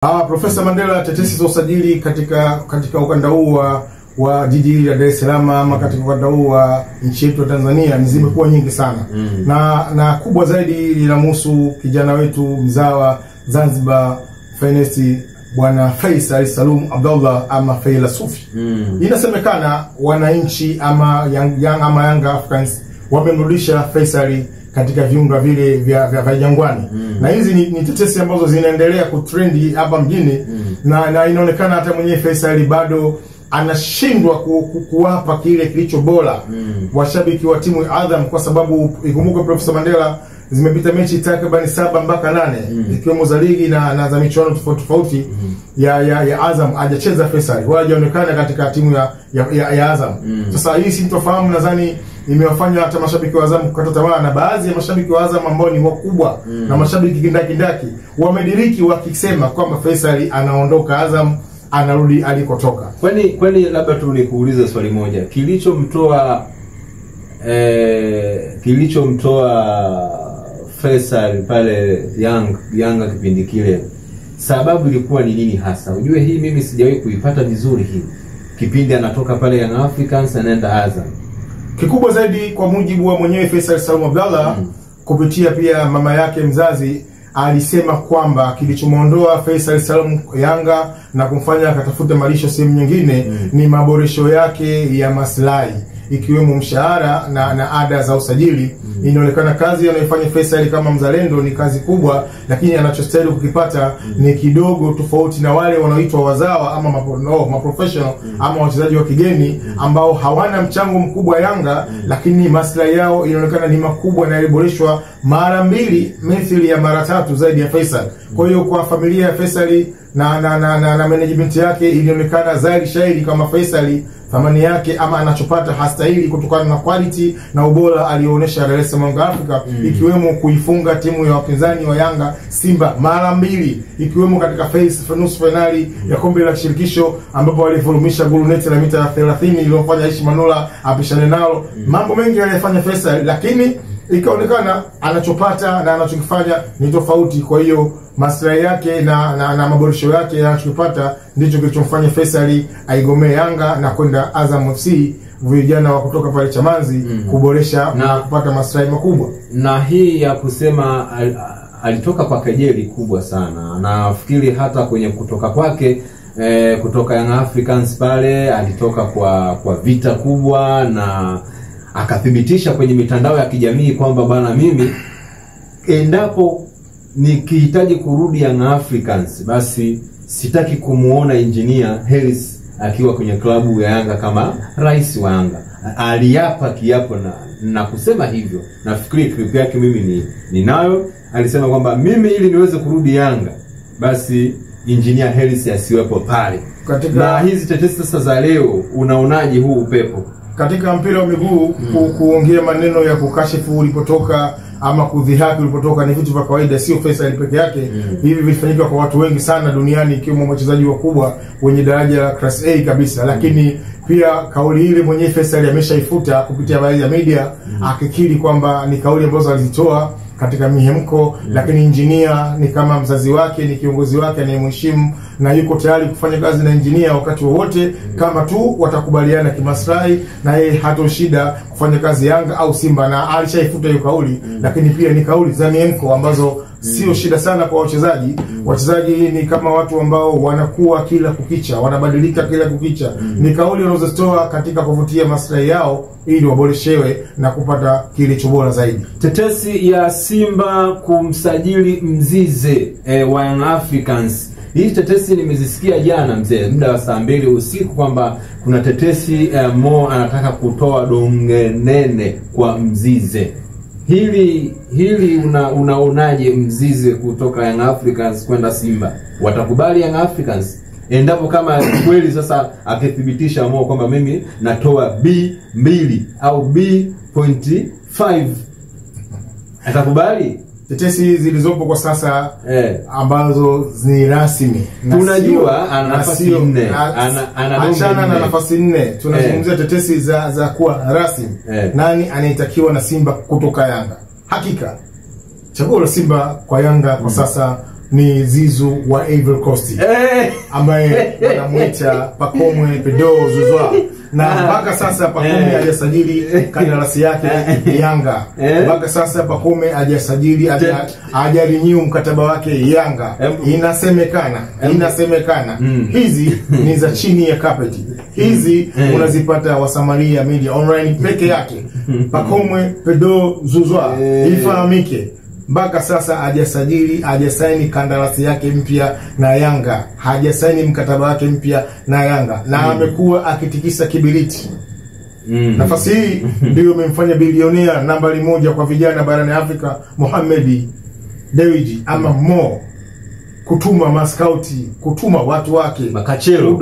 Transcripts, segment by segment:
Profesa Mandela, tetesi za usajili katika ukanda huu wa jiji la Dar es Salaam ama katika ukanda huu wa nchi yetu ya Tanzania zimekuwa nyingi sana. Na kubwa zaidi linamhusu kijana wetu mzawa Zanzibar Finesti Bwana Faisal Salum Abdallah ama Faila Sufi. Inasemekana wananchi ama Yanga Africans wamemrudisha Faisal katika viunga vile vya Jangwani. Na hizi ni tetesi ambazo zinaendelea kutrendi hapa mjini, na inaonekana hata mwenyewe Faisal bado anashindwa kuwapa kile kilicho bora washabiki wa timu ya Azam, kwa sababu ikumbuke Profesa Mandela zimepita mechi takriban 7 mpaka 8 ikiwemo za ligi na za michuano tofauti ya Azam. Hajacheza Faisal wala hajaonekana katika timu ya Azam. Sasa hii sintofahamu nadhani imewafanya hata mashabiki wa Azam kukata tamaa, na baadhi ya mashabiki wa Azam ambao ni wakubwa na mashabiki kindaki wamediriki wakisema kwamba Faisal anaondoka Azam, anarudi alikotoka. Kwani labda tu nikuulize swali moja. Kilichomtoa Faisal pale Yanga kipindi kile, sababu ilikuwa ni nini hasa? Unajue hii mimi sijawahi kuipata vizuri hii. Kipindi anatoka pale Young Africans anaenda Azam. Kikubwa zaidi kwa mujibu wa mwenyewe Faisal Salum Abdallah kupitia pia mama yake mzazi, alisema kwamba kilichomuondoa Faisal Salum Yanga na kumfanya akatafuta malisho sehemu nyingine ni maboresho yake ya maslahi, ikiwemo mshahara na ada za usajili. Inaonekana kazi anayofanya Faisal kama mzalendo ni kazi kubwa, lakini anachostahili kukipata ni kidogo, tofauti na wale wanaoitwa wazawa ama maprofessional ama wachezaji wa kigeni ambao hawana mchango mkubwa Yanga, lakini maslahi yao inaonekana ni makubwa na yaliboreshwa mara 2 mithili ya mara 3 zaidi ya Faisal. Kwa hiyo kwa familia ya Faisal na management yake ilionekana zaidi shairi kama Faisal thamani yake ama anachopata hastahili kutokana na quality na ubora alioonyesha Dar es Salaam Africa, ikiwemo kuifunga timu ya wapinzani wa Yanga Simba mara 2, ikiwemo katika nusu finali ya kombe la shirikisho ambapo walivurumisha guruneti la mita 30 iliyofanya Aishi Manula apishane nalo. Mambo mengi aliyofanya Faisal, lakini ikaonekana anachopata na anachokifanya ni tofauti. Kwa hiyo maslahi yake na maboresho yake anachopata ndicho kilichomfanya Faisal aigomee Yanga na kwenda Azam FC, vijana wa kutoka pale Chamanzi, kuboresha na kupata maslahi makubwa. Na hii ya kusema alitoka kwa kejeli kubwa sana. Nafikiri hata kwenye kutoka kwake kutoka Young Africans pale alitoka kwa vita kubwa, na akathibitisha kwenye mitandao ya kijamii kwamba bwana, mimi endapo nikihitaji kurudi Young Africans basi sitaki kumuona Engineer Hersi akiwa kwenye klabu ya Yanga kama rais wa Yanga. Aliapa kiapo na kusema hivyo. Nafikiri clip yake mimi ninayo. Alisema kwamba mimi ili niweze kurudi Yanga basi Engineer Hersi asiwepo pale. Na hizi tetesi sasa za leo, unaonaje huu upepo? Katika mpira wa miguu kuongea maneno ya kukashifu ulipotoka ama kudhihaki ulipotoka ni vitu vya kawaida, sio Faisal peke yake. Hivi vilifanyika kwa watu wengi sana duniani, ikiwemo wachezaji wakubwa wenye daraja la class A kabisa. Lakini pia kauli ile mwenyewe Faisal ameshaifuta kupitia baadhi ya media, akikiri kwamba ni kauli ambazo alizitoa katika mihemko. Lakini Engineer ni kama mzazi wake, ni kiongozi wake anayemheshimu, na yuko tayari kufanya kazi na Engineer wakati wowote kama tu watakubaliana kimaslahi, na yeye hato shida kufanya kazi Yanga au Simba, na alishaifuta hiyo kauli. Lakini pia ni kauli za mihemko ambazo sio shida sana kwa wachezaji. Wachezaji ni kama watu ambao wanakuwa kila kukicha, wanabadilika kila kukicha. Ni kauli wanazozitoa katika kuvutia maslahi yao ili waboreshewe na kupata kilicho bora zaidi. Tetesi ya Simba kumsajili Mzize wa Young Africans. Hii tetesi nimezisikia jana mzee, muda wa saa 2 usiku, kwamba kuna tetesi Mo anataka kutoa donge nene kwa Mzize. Hili unaonaje Mzize kutoka Young Africans kwenda Simba? Watakubali Young Africans endapo kama kweli sasa akithibitisha Mo kwamba mimi natoa B2 au B.5? Atakubali? Tetesi zilizopo kwa sasa ambazo ni rasmi, tunajua ana nafasi 4, achana na nafasi 4, tunazungumzia tetesi za kuwa rasmi. Nani anayetakiwa na Simba kutoka Yanga? Hakika chaguo la Simba kwa Yanga kwa sasa ni Zizu wa Ivory Coast ambaye wanamuita Pacome Pedro Zouzoua, na mpaka sasa Pacome hajasajili kandarasi yake Yanga. Mpaka sasa Pacome hajasajili, hajarenew mkataba wake Yanga. Inasemekana hizi ni za chini ya carpet. Hizi unazipata Wasamaria Media Online peke yake. Pacome Pedro Zouzoua ifahamike, mpaka sasa hajasaini kandarasi yake mpya na Yanga, hajasaini mkataba wake mpya na Yanga, na amekuwa akitikisa kibiriti. Nafasi hii ndio imemfanya bilionea nambari 1 kwa vijana barani Afrika Mohamed Dewji ama Mo kutuma maskauti, kutuma watu wake makachero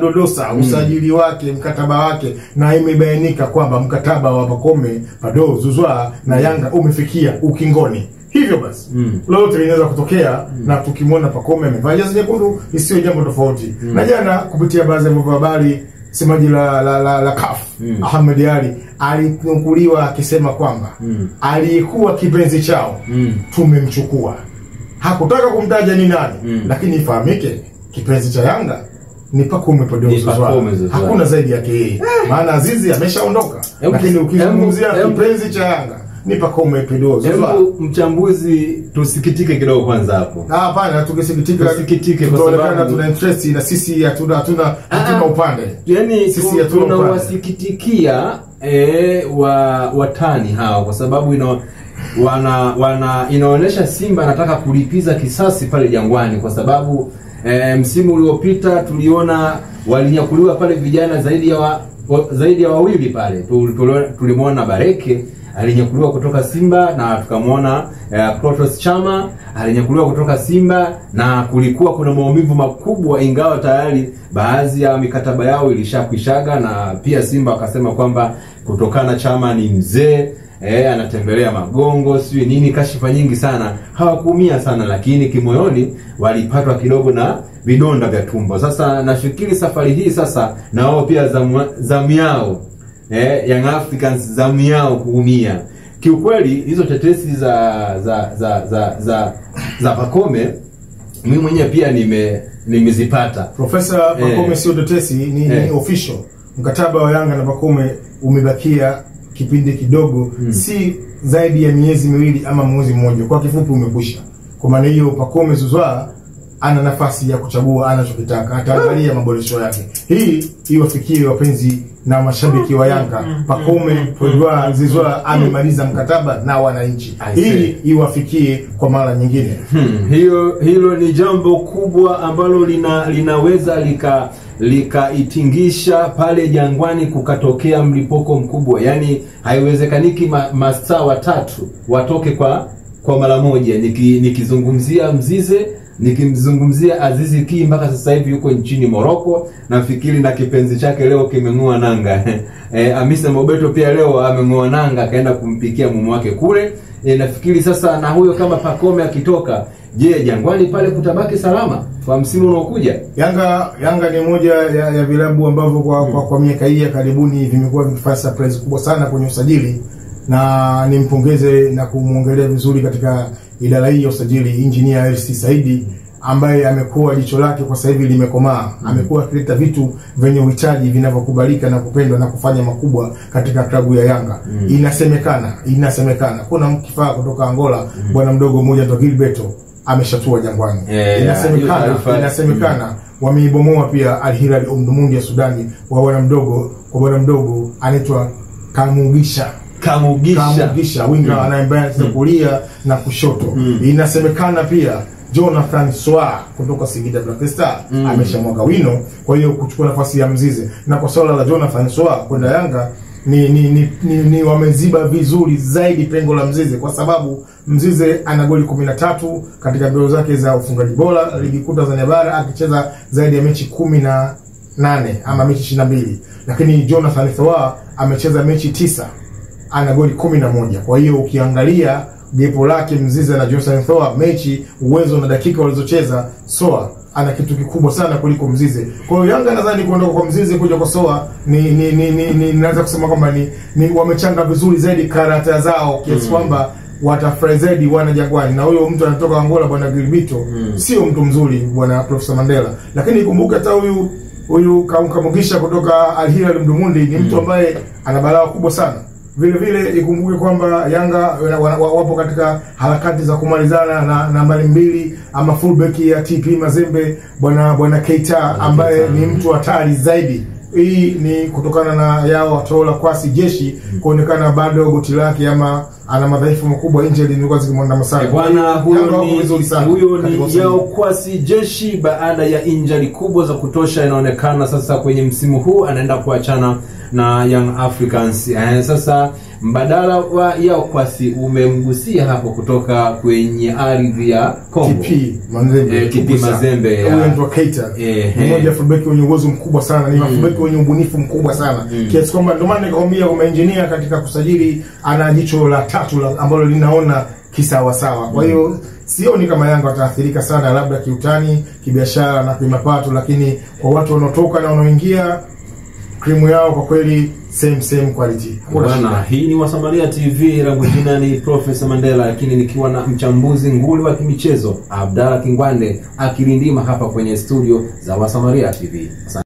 dodosa usajili wake, mkataba wake, na imebainika kwamba mkataba wa Pacome Pedro Zouzoua na Yanga umefikia ukingoni. Hivyo basi lolote linaweza kutokea, na tukimwona Pacome amevaa jezi nyekundu isiyo jambo tofauti. Na jana kupitia baadhi ya habari, semaji la CAF Ahmed Ali alinukuliwa akisema kwamba aliyekuwa kipenzi chao tumemchukua. Hakutaka kumtaja ni nani, lakini ifahamike kipenzi cha Yanga ni Pacome Pedro Zouzoua. Hakuna zaidi yake yeye. Maana Azizi ameshaondoka, lakini ukizungumzia kipenzi cha Yanga ni Pacome Pedro Zouzoua. Mchambuzi, tusikitike kidogo kwanza hapo. Hapana, tusikitike kwa sababu tuna interest na sisi hatuna upande. Yaani sisi tunawasikitikia watani hao, kwa sababu inaonyesha Simba anataka kulipiza kisasi pale Jangwani, kwa sababu msimu uliopita tuliona walinyakuliwa pale vijana zaidi ya wawili pale. Tulimwona Bareke alinyakuliwa kutoka Simba, na tukamwona Protos Chama alinyakuliwa kutoka Simba, na kulikuwa kuna maumivu makubwa, ingawa tayari baadhi ya mikataba yao ilishakwishaga, na pia Simba akasema kwamba kutokana Chama ni mzee, anatembelea magongo sio nini, kashifa nyingi sana. Hawakuumia sana, lakini kimoyoni walipatwa kidogo na vidonda vya tumbo. Sasa nafikiri safari hii sasa na wao pia zamu yao Young Africans zamu yao kuumia. Kiukweli hizo tetesi za Pacome mimi mwenyewe pia nimezipata. Profesa Pacome sio tetesi, ni official. Mkataba wa Yanga na Pacome umebakia kipindi kidogo, si zaidi ya miezi 2 ama mwezi mmoja. Kwa kifupi umekwisha. Kwa maana hiyo Pacome Zouzoua ana nafasi ya kuchagua anachokitaka, ataangalia maboresho yake. Hii iwafikie wapenzi na mashabiki wa Yanga. Pacome Pedro Zouzoua amemaliza mkataba na wananchi. Hii iwafikie kwa mara nyingine. Hilo ni jambo kubwa ambalo linaweza likaitingisha pale Jangwani, kukatokea mlipoko mkubwa. Yaani haiwezekaniki mastaa watatu watoke kwa mara moja. Nikizungumzia Mzize, nikimzungumzia Azizi Ki, mpaka sasa hivi yuko nchini Morocco, nafikiri na kipenzi chake leo kimeng'oa nanga. Hamisa Mobeto pia leo ameng'oa nanga, akaenda kumpikia mume wake kule. Nafikiri sasa na huyo kama Pacome akitoka, je, Jangwani pale kutabaki salama kwa msimu unaokuja? Yanga ni moja ya vilabu ambavyo kwa miaka hii ya karibuni vimekuwa vikifanya surprise kubwa sana kwenye usajili, na nimpongeze na kumuongelea vizuri katika idara hii ya usajili Engineer LC Saidi, ambaye amekuwa jicho lake kwa sasa hivi limekomaa. Amekuwa akileta vitu venye uhitaji vinavyokubalika na kupendwa na kufanya makubwa katika klabu ya Yanga. Inasemekana kuna kifaa kutoka Angola, bwana mdogo mmoja to Gilberto ameshatua Jangwani. Inasemekana wameibomoa pia Al Hilal Omdurman ya Sudani kwa bwana mdogo anaitwa Kamugisha winga anayeambia kulia na kushoto. Inasemekana pia Jonathan Soa kutoka Singida Black Star ameshamwaga wino, kwa hiyo kuchukua nafasi ya Mzize. Na kwa swala la Jonathan Soa kwenda Yanga ni wameziba vizuri zaidi pengo la Mzize, kwa sababu Mzize ana goli 13 katika mbio zake za ufungaji bora ligi kuu Tanzania bara, akicheza zaidi ya mechi 18 ama mechi 22, lakini Jonathan Soa amecheza mechi 9, ana goli 11. Kwa hiyo ukiangalia gepo lake Mzize na Jonathan Soa, mechi, uwezo na dakika walizocheza, Soa ana kitu kikubwa sana kuliko Mzize. Kwa hiyo Yanga nadhani kuondoka kwa Mzize kuja kwa Soa naweza kusema kwamba ni wamechanga vizuri zaidi karata zao, kiasi kwamba watafurahi zaidi wana Jangwani. Na huyo mtu anatoka Angola, bwana Gilbito, sio mtu mzuri bwana Profesa Mandela. Lakini ikumbuke hata huyu Kamugisha kutoka Al Hilal Mdumundi ni mtu ambaye ana balaa kubwa sana. Vile vile ikumbuke kwamba Yanga wapo katika harakati za kumalizana na nambari 2 ama fullback ya TP Mazembe, bwana Keita ambaye ni mtu hatari zaidi. Hii ni kutokana na yao Watola Kwasi Jeshi kuonekana bado goti lake ama ana madhaifu makubwa, injury nilikuwa zikimwandama sana. Bwana huyo ni yao Kwasi Jeshi baada ya injury kubwa za kutosha. Inaonekana sasa kwenye msimu huu anaenda kuachana na Young Africans. Sasa mbadala wa yao Kwasi umemgusia hapo kutoka kwenye ardhi ya Kongo, TP Mazembe huyo ndio Keita. Ni mmoja wa fullback wenye uwezo mkubwa sana, ni fullback wenye ubunifu mkubwa sana. Kiasi kwamba ndio maana nikakwambia kama engineer katika kusajili ana jicho la tatu ambalo linaona kisawa sawa. Kwa hiyo sioni kama Yanga wataathirika sana, labda kiutani, kibiashara na kimapato, lakini kwa watu wanaotoka na wanaoingia krimu yao kwa kweli same quality. Bwana, hii ni Wasamaria TV, langu jina ni Profesa Mandela, lakini nikiwa na mchambuzi nguli wa kimichezo Abdalla Kingwande akilindima hapa kwenye studio za Wasamaria TV. Asante.